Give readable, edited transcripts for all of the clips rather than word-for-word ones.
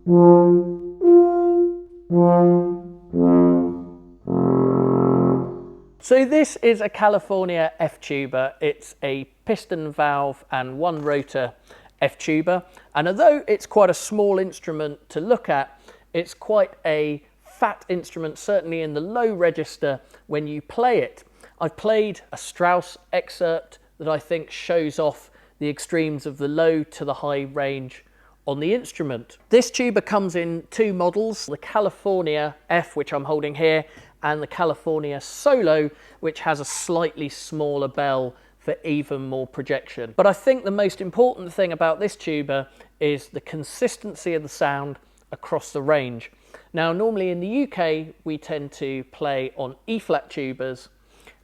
So this is a California F Tuba. It's a piston valve and one rotor F Tuba, and although it's quite a small instrument to look at, it's quite a fat instrument, certainly in the low register when you play it. I've played a Strauss excerpt that I think shows off the extremes of the low to the high range on the instrument. This tuba comes in two models, the California F, which I'm holding here, and the California Solo, which has a slightly smaller bell for even more projection. But I think the most important thing about this tuba is the consistency of the sound across the range. Now, normally in the UK, we tend to play on E-flat tubas,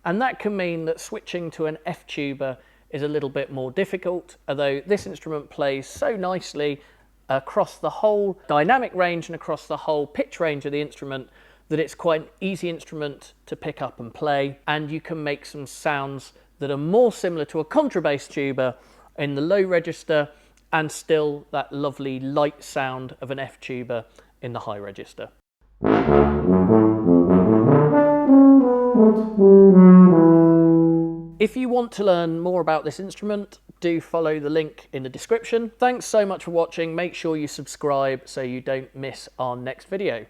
and that can mean that switching to an F tuba is a little bit more difficult, although this instrument plays so nicely across the whole dynamic range and across the whole pitch range of the instrument that it's quite an easy instrument to pick up and play, and you can make some sounds that are more similar to a contrabass tuba in the low register and still that lovely light sound of an F tuba in the high register. If you want to learn more about this instrument, do follow the link in the description. Thanks so much for watching. Make sure you subscribe so you don't miss our next video.